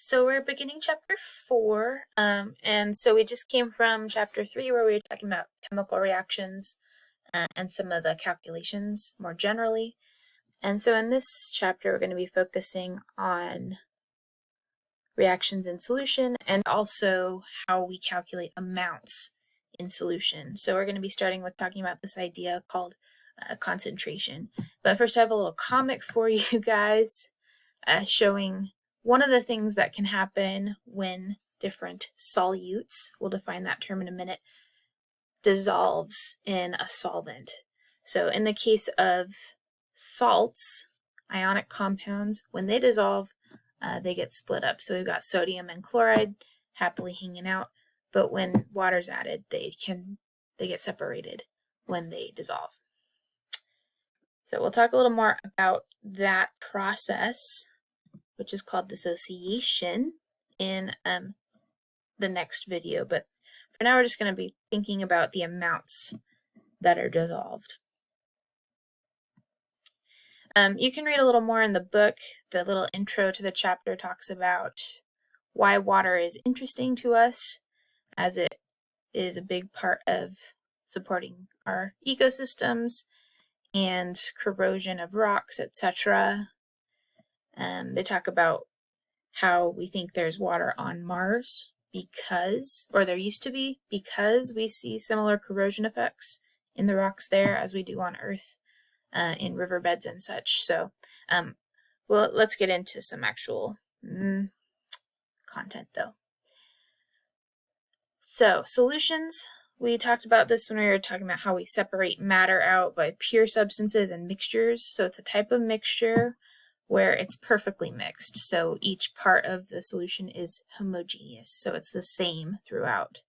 So we're beginning chapter 4, and so we just came from chapter 3 where we were talking about chemical reactions and some of the calculations more generally. And so in this chapter we're going to be focusing on reactions in solution and also how we calculate amounts in solution. So we're going to be starting with talking about this idea called concentration. But first I have a little comic for you guys showing one of the things that can happen when different solutes, we'll define that term in a minute, dissolves in a solvent. So in the case of salts, ionic compounds, when they dissolve, they get split up. So we've got sodium and chloride happily hanging out, but when water's added, they get separated when they dissolve. So we'll talk a little more about that process, which is called dissociation, in the next video. But for now, we're just going to be thinking about the amounts that are dissolved. You can read a little more in the book. The little intro to the chapter talks about why water is interesting to us, as it is a big part of supporting our ecosystems and corrosion of rocks, etc. They talk about how we think there's water on Mars because, or there used to be, because we see similar corrosion effects in the rocks there as we do on Earth in riverbeds and such. So, well, let's get into some actual content though. So, solutions. We talked about this when we were talking about how we separate matter out by pure substances and mixtures. So it's a type of mixture where it's perfectly mixed. So each part of the solution is homogeneous. So it's the same throughout.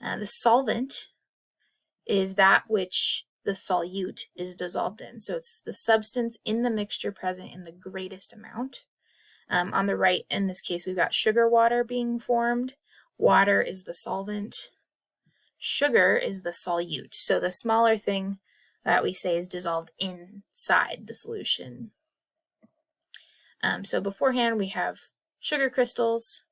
The solvent is that which the solute is dissolved in. So it's the substance in the mixture present in the greatest amount. On the right, in this case, we've got sugar water being formed. Water is the solvent. Sugar is the solute. So the smaller thing that we say is dissolved inside the solution. So beforehand we have sugar crystals,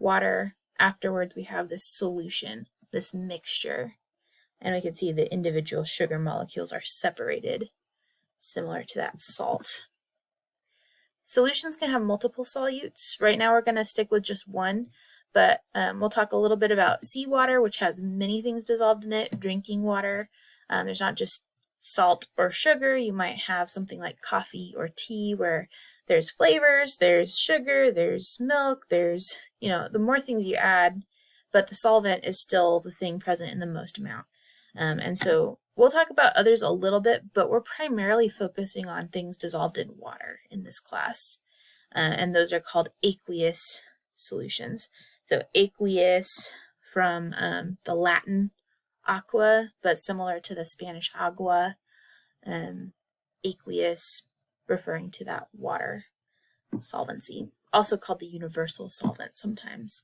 water. Afterwards we have this solution, this mixture. And we can see the individual sugar molecules are separated, similar to that salt. Solutions can have multiple solutes. Right now we're going to stick with just one, but we'll talk a little bit about seawater, which has many things dissolved in it, drinking water. There's not just salt or sugar. You might have something like coffee or tea where there's flavors, there's sugar, there's milk, there's, the more things you add, but the solvent is still the thing present in the most amount. And so we'll talk about others a little bit, but we're primarily focusing on things dissolved in water in this class. And those are called aqueous solutions. So aqueous from the Latin aqua, but similar to the Spanish agua, aqueous referring to that water solvency, also called the universal solvent sometimes,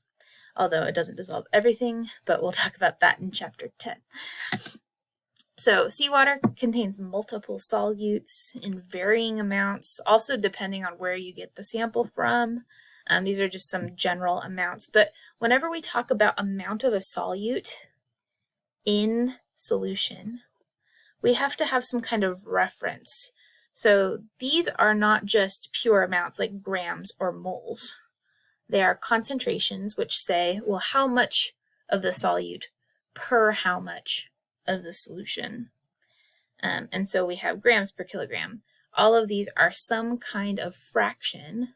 although it doesn't dissolve everything, but we'll talk about that in chapter 10. So seawater contains multiple solutes in varying amounts, also depending on where you get the sample from. These are just some general amounts, but whenever we talk about amount of a solute in solution, we have to have some kind of reference. So these are not just pure amounts like grams or moles. They are concentrations which say, well, how much of the solute per how much of the solution. And so we have grams per kilogram. All of these are some kind of fraction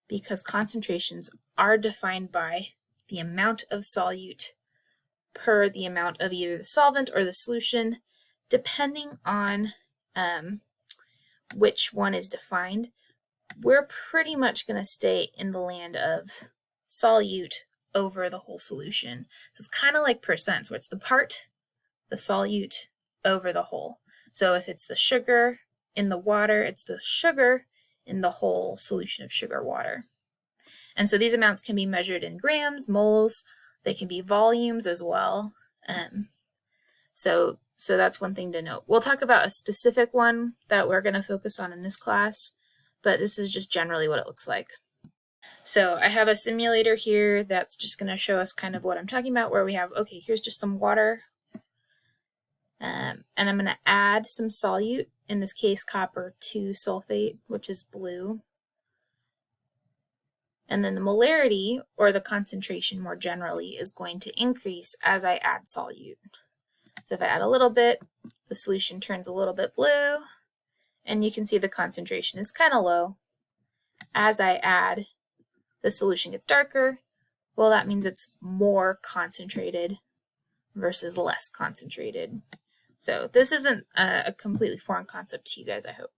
because concentrations are defined by the amount of solute per the amount of either the solvent or the solution, depending on which one is defined. We're pretty much going to stay in the land of solute over the whole solution. So it's kind of like percents, where it's the part, the solute, over the whole. So if it's the sugar in the water, it's the sugar in the whole solution of sugar water. And so these amounts can be measured in grams, moles, they can be volumes as well. So that's one thing to note. We'll talk about a specific one that we're going to focus on in this class, but this is just generally what it looks like. So I have a simulator here that's just going to show us kind of what I'm talking about, where we have, okay, here's just some water, and I'm going to add some solute, in this case copper 2 sulfate, which is blue. And then the molarity, or the concentration more generally, is going to increase as I add solute. So if I add a little bit, the solution turns a little bit blue, and you can see the concentration is kind of low. As I add, the solution gets darker. Well, that means it's more concentrated versus less concentrated. So this isn't a completely foreign concept to you guys, I hope.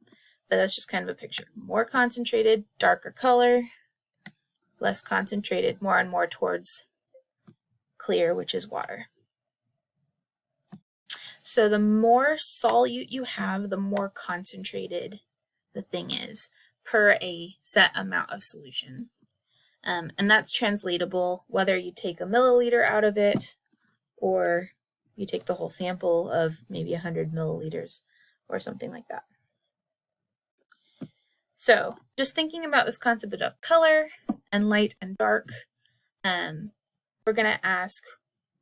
But that's just kind of a picture. More concentrated, darker color. Less concentrated, more and more towards clear, which is water. So the more solute you have, the more concentrated the thing is per a set amount of solution. And that's translatable whether you take a milliliter out of it or you take the whole sample of maybe 100 milliliters or something like that. So just thinking about this concept of color and light and dark, we're going to ask,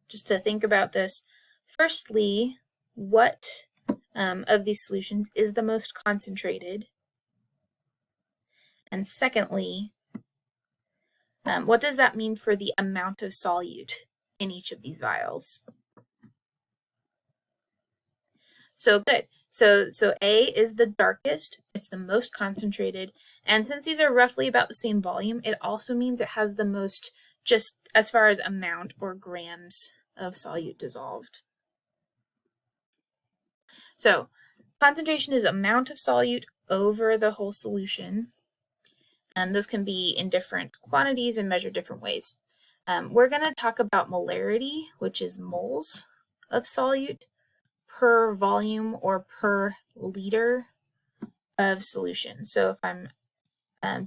just to think about this, firstly, what of these solutions is the most concentrated? And secondly, what does that mean for the amount of solute in each of these vials? So good. So A is the darkest, it's the most concentrated, and since these are roughly about the same volume, it also means it has the most, just as far as amount or grams of solute dissolved. So concentration is amount of solute over the whole solution, and those can be in different quantities and measured different ways. We're going to talk about molarity, which is moles of solute per volume or per liter of solution. So if I'm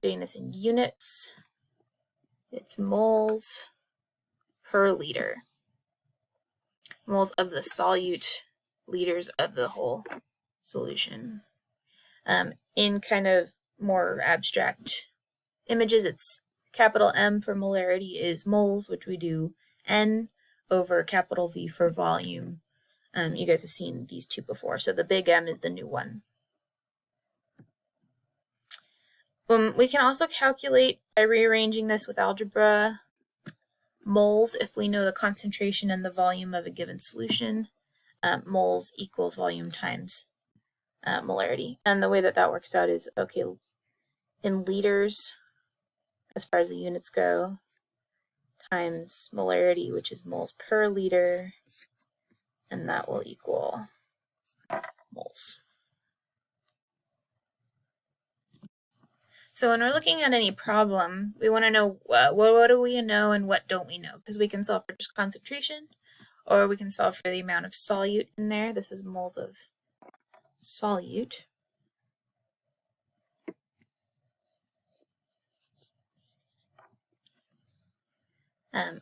doing this in units, it's moles per liter. Moles of the solute, liters of the whole solution. In kind of more abstract images, it's capital M for molarity is moles, which we do N over capital V for volume. You guys have seen these two before, so the big M is the new one. We can also calculate by rearranging this with algebra moles if we know the concentration and the volume of a given solution. Moles equals volume times molarity. And the way that that works out is, okay, in liters, as far as the units go, times molarity, which is moles per liter, and that will equal moles. So when we're looking at any problem, we want to know what do we know and what don't we know, because we can solve for just concentration, or we can solve for the amount of solute in there. This is moles of solute.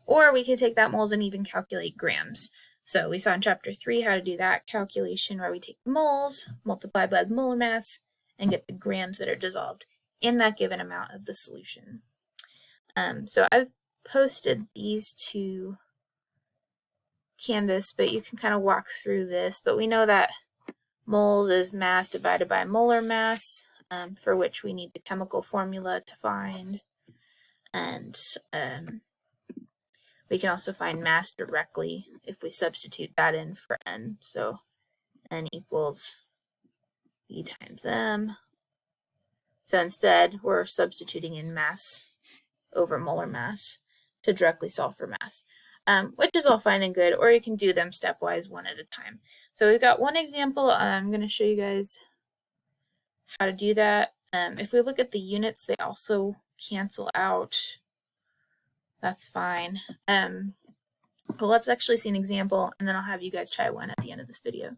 Or we could take that moles and even calculate grams. So we saw in chapter 3 how to do that calculation, where we take moles, multiply by the molar mass, and get the grams that are dissolved in that given amount of the solution. So I've posted these to Canvas, but you can kind of walk through this. But we know that moles is mass divided by molar mass, for which we need the chemical formula to find. And we can also find mass directly if we substitute that in for N. So N equals V times M. So instead, we're substituting in mass over molar mass to directly solve for mass, which is all fine and good, or you can do them stepwise one at a time. So we've got one example. I'm going to show you guys how to do that. If we look at the units, they also cancel out. That's fine. But let's actually see an example, and then I'll have you guys try one at the end of this video.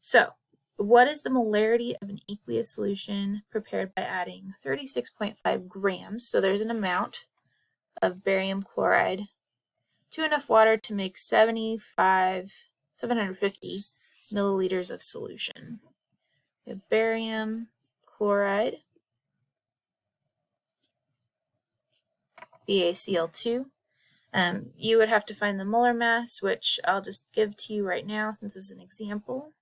So, what is the molarity of an aqueous solution prepared by adding 36.5 grams, so there's an amount, of barium chloride to enough water to make 750 milliliters of solution? We have barium chloride BaCl2. You would have to find the molar mass, which I'll just give to you right now since it's an example.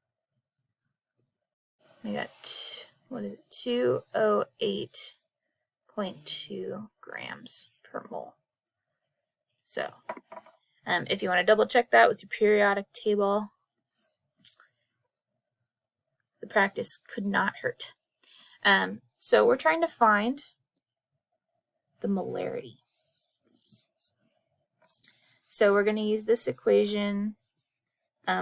We got, 208.2 grams per mole. So, if you want to double check that with your periodic table, the practice could not hurt. So we're trying to find the molarity. So we're going to use this equation,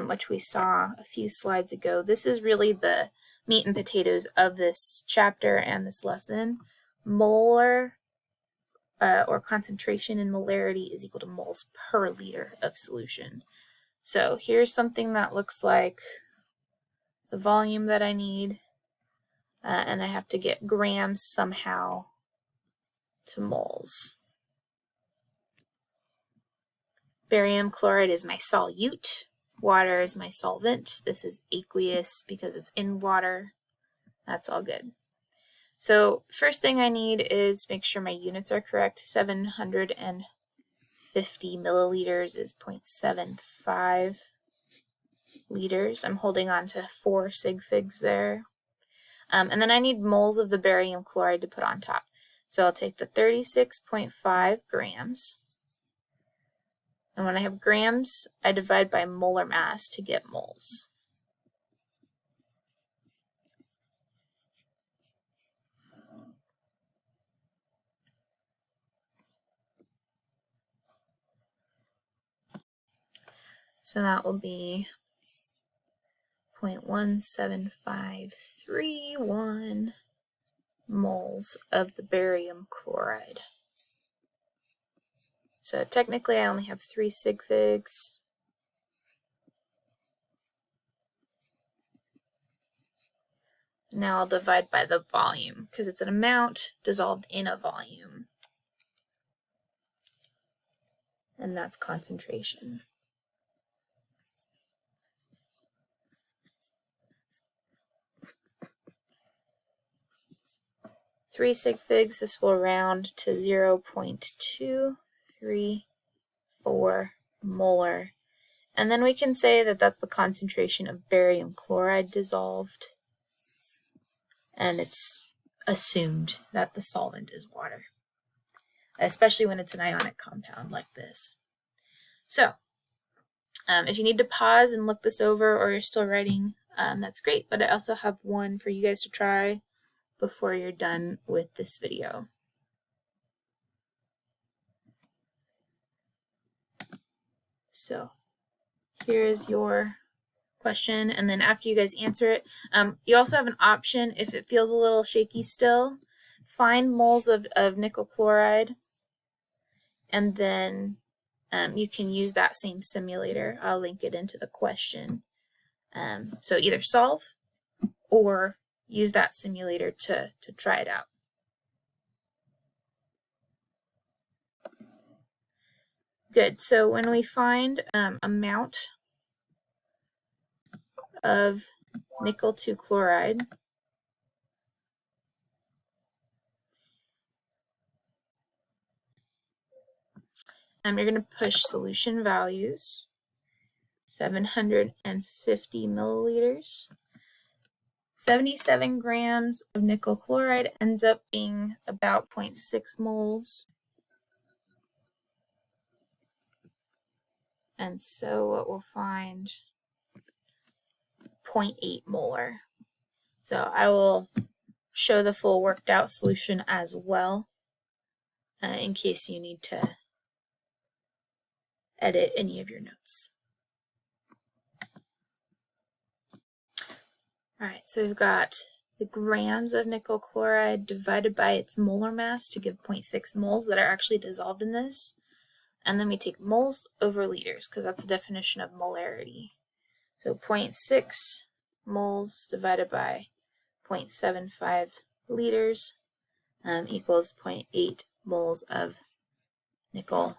which we saw a few slides ago. This is really the meat and potatoes of this chapter and this lesson. Molar or concentration in molarity is equal to moles per liter of solution. So here's something that looks like the volume that I need, and I have to get grams somehow to moles. Barium chloride is my solute. Water is my solvent. This is aqueous because it's in water. That's all good. So first thing I need is make sure my units are correct. 750 milliliters is 0.75 liters. I'm holding on to 4 sig figs there. And then I need moles of the barium chloride to put on top. So I'll take the 36.5 grams. And when I have grams, I divide by molar mass to get moles. So that will be 0.17531 moles of the barium chloride. So technically I only have 3 sig figs. Now I'll divide by the volume because it's an amount dissolved in a volume. And that's concentration. Three sig figs, this will round to 0.234 molar. And then we can say that that's the concentration of barium chloride dissolved. And it's assumed that the solvent is water, especially when it's an ionic compound like this. So, if you need to pause and look this over or you're still writing, that's great. But I also have one for you guys to try before you're done with this video. So here's your question, and then after you guys answer it, you also have an option if it feels a little shaky still. Find moles of nickel chloride, and then you can use that same simulator. I'll link it into the question. So either solve or use that simulator to try it out. Good. So when we find amount of nickel 2 chloride, you're going to push solution values, 750 milliliters. 77 grams of nickel chloride ends up being about 0.6 moles. And so what we'll find, 0.8 molar. So I will show the full worked out solution as well, in case you need to edit any of your notes. Alright, so we've got the grams of nickel chloride divided by its molar mass to give 0.6 moles that are actually dissolved in this. And then we take moles over liters because that's the definition of molarity. So 0.6 moles divided by 0.75 liters equals 0.8 moles of nickel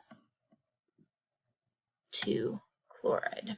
2 chloride.